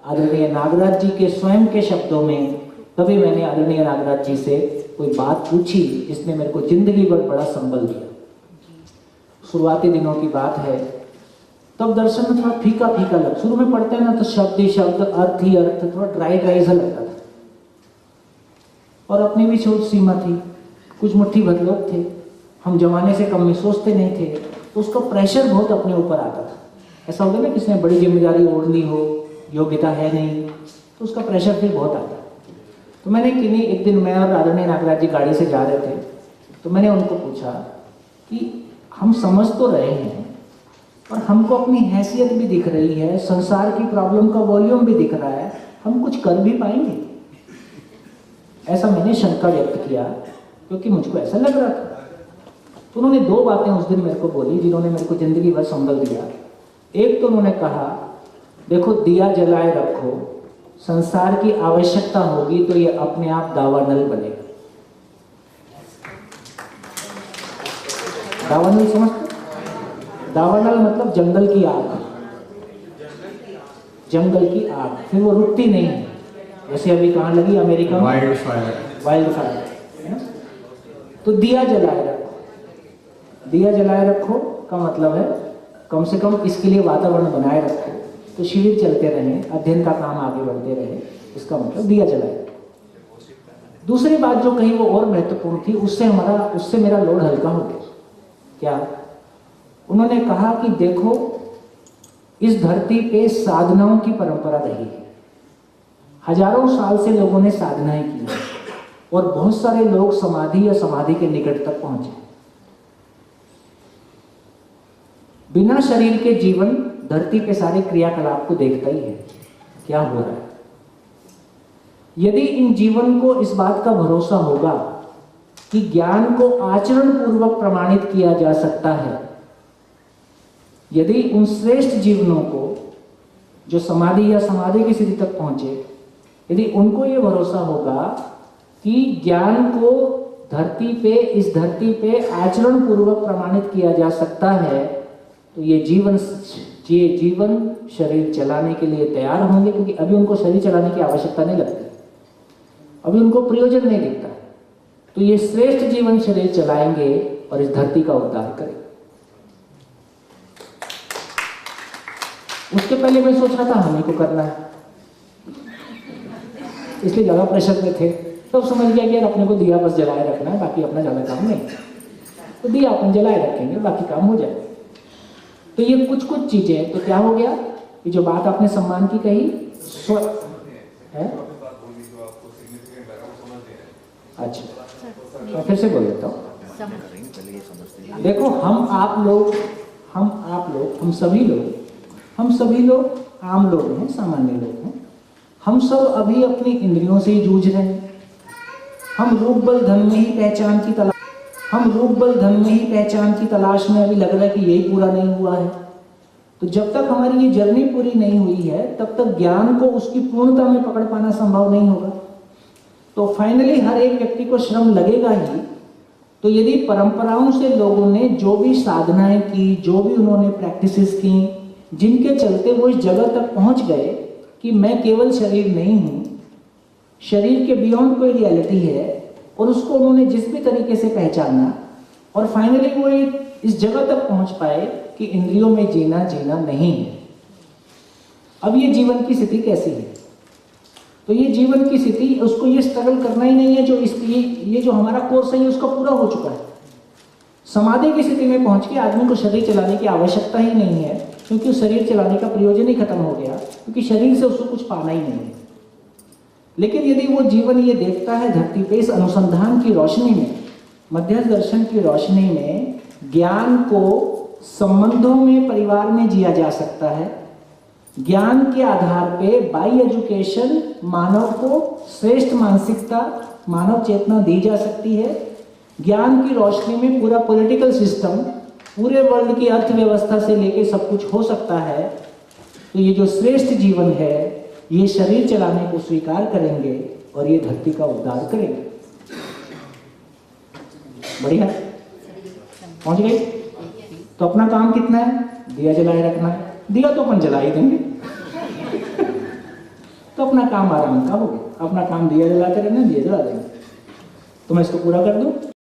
आदरणीय नागराज जी के स्वयं के शब्दों में तभी मैंने आदरणीय नागराज जी से कोई बात पूछी जिसने मेरे को जिंदगी भर बड़ा संबल दिया। शुरुआती दिनों की बात है, तब दर्शन में थोड़ा फीका फीका लग, शुरू में पढ़ते हैं ना तो शब्द ही शब्द, अर्थ ही अर्थ, थोड़ा ड्राई ड्राई सा लगता था। और अपनी भी छोटी सीमा थी, कुछ मुट्ठी भर लोग थे, हम जमाने से कम में सोचते नहीं थे, तो उसका प्रेशर बहुत अपने ऊपर आता था। ऐसा होता ना, किसने बड़ी जिम्मेदारी ओढ़ ली हो, योग्यता है नहीं, तो उसका प्रेशर फिर बहुत आता। तो मैंने किन्हीं एक दिन मैं और आदरणीय नागराज जी गाड़ी से जा रहे थे, तो मैंने उनको पूछा कि हम समझ तो रहे हैं और हमको अपनी हैसियत भी दिख रही है, संसार की प्रॉब्लम का वॉल्यूम भी दिख रहा है, हम कुछ कर भी पाएंगे? ऐसा मैंने शंका व्यक्त किया, क्योंकि मुझको ऐसा लग रहा था। तो उन्होंने दो बातें उस दिन मेरे को बोली जिन्होंने मेरे को जिंदगी भर संभल दिया। एक तो उन्होंने कहा, देखो दिया जलाए रखो, संसार की आवश्यकता होगी तो ये अपने आप दावानल बनेगा। दावानल समझते? दावानल मतलब जंगल की आग, जंगल की आग, फिर वो रुकती नहीं है। जैसे अभी कहाँ लगी अमेरिका में वाइल्ड फायर। तो दिया जलाए रखो, दिया जलाए रखो का मतलब है कम से कम इसके लिए वातावरण बनाए रखो, तो शिविर चलते रहे, अध्ययन का काम आगे बढ़ते रहे, इसका मतलब दिया जलाए। दूसरी बात जो कही वो और महत्वपूर्ण थी, उससे मेरा लोड हल्का हो गया। क्या? उन्होंने कहा कि देखो इस धरती पे साधनाओं की परंपरा रही है, हजारों साल से लोगों ने साधनाएं की हैं और बहुत सारे लोग समाधि या समाधि के निकट तक पहुंचे। बिना शरीर के जीवन धरती पे सारे क्रियाकलाप को देखता ही है, क्या हो रहा है। यदि इन जीवन को इस बात का भरोसा होगा कि ज्ञान को आचरण पूर्वक प्रमाणित किया जा सकता है, यदि उन श्रेष्ठ जीवनों को जो समाधि या समाधि की स्थिति तक पहुंचे, यदि उनको ये भरोसा होगा कि ज्ञान को इस धरती पे आचरण पूर्वक प्रमाणित किया जा सकता है, तो ये जीवन शरीर चलाने के लिए तैयार होंगे, क्योंकि अभी उनको शरीर चलाने की आवश्यकता नहीं लगती, अभी उनको प्रयोजन नहीं दिखता। तो ये श्रेष्ठ जीवन शरीर चलाएंगे और इस धरती का उद्धार करेंगे। उसके पहले मैं सोच रहा था हमें को करना है, इसलिए ज्यादा प्रेशर में थे। तब समझ गया कि यार अपने को दिया बस जलाए रखना है, बाकी अपना ज्यादा काम नहीं, तो दिया अपन जलाए रखेंगे, बाकी काम हो जाए। तो ये कुछ कुछ चीजें, तो क्या हो गया, ये जो बात आपने सम्मान की कही है, अच्छा मैं फिर से बोल देता हूँ। देखो हम सभी लोग आम लोग हैं, सामान्य लोग हैं। हम सब अभी अपनी इंद्रियों से ही जूझ रहे हैं। हम रूप बल धन में ही पहचान की तलाश में अभी लग रहा है कि यही पूरा नहीं हुआ है। तो जब तक हमारी ये जर्नी पूरी नहीं हुई है, तब तक ज्ञान को उसकी पूर्णता में पकड़ पाना संभव नहीं होगा। तो फाइनली हर एक व्यक्ति को श्रम लगेगा ही। तो यदि परंपराओं से लोगों ने जो भी साधनाएं की, जो भी उन्होंने प्रैक्टिसेस की, जिनके चलते वो इस जगह तक पहुंच गए कि मैं केवल शरीर नहीं हूं, शरीर के बियॉन्ड कोई रियलिटी है, और उसको उन्होंने जिस भी तरीके से पहचाना, और फाइनली वो इस जगह तक पहुंच पाए कि इंद्रियों में जीना नहीं है। अब ये जीवन की स्थिति कैसी है? तो ये जीवन की स्थिति, उसको ये स्ट्रगल करना ही नहीं है, ये जो हमारा कोर्स है उसका पूरा हो चुका है। समाधि की स्थिति में पहुंच के आदमी को शरीर चलाने की आवश्यकता ही नहीं है, क्योंकि उस शरीर चलाने का प्रयोजन ही खत्म हो गया, क्योंकि शरीर से उसको कुछ पाना ही नहीं है। लेकिन यदि वो जीवन ये देखता है धरती पे, इस अनुसंधान की रोशनी में, मध्यस्थ दर्शन की रोशनी में, ज्ञान को संबंधों में, परिवार में जिया जा सकता है। ज्ञान के आधार पे बाई एजुकेशन मानव को श्रेष्ठ मानसिकता, मानव चेतना दी जा सकती है। ज्ञान की रोशनी में पूरा पॉलिटिकल सिस्टम, पूरे वर्ल्ड की अर्थव्यवस्था से लेके सब कुछ हो सकता है। तो ये जो श्रेष्ठ जीवन है, ये शरीर चलाने को स्वीकार करेंगे और ये धरती का उद्धार करेंगे। बढ़िया, पहुंच गए? तो अपना काम कितना है? दिया जलाए रखना है। दिया तो अपन जला ही देंगे, तो अपना काम आराम का हो गया। अपना काम दिया जलाते रहना, दिया जला देंगे। तो मैं इसको पूरा कर दूं।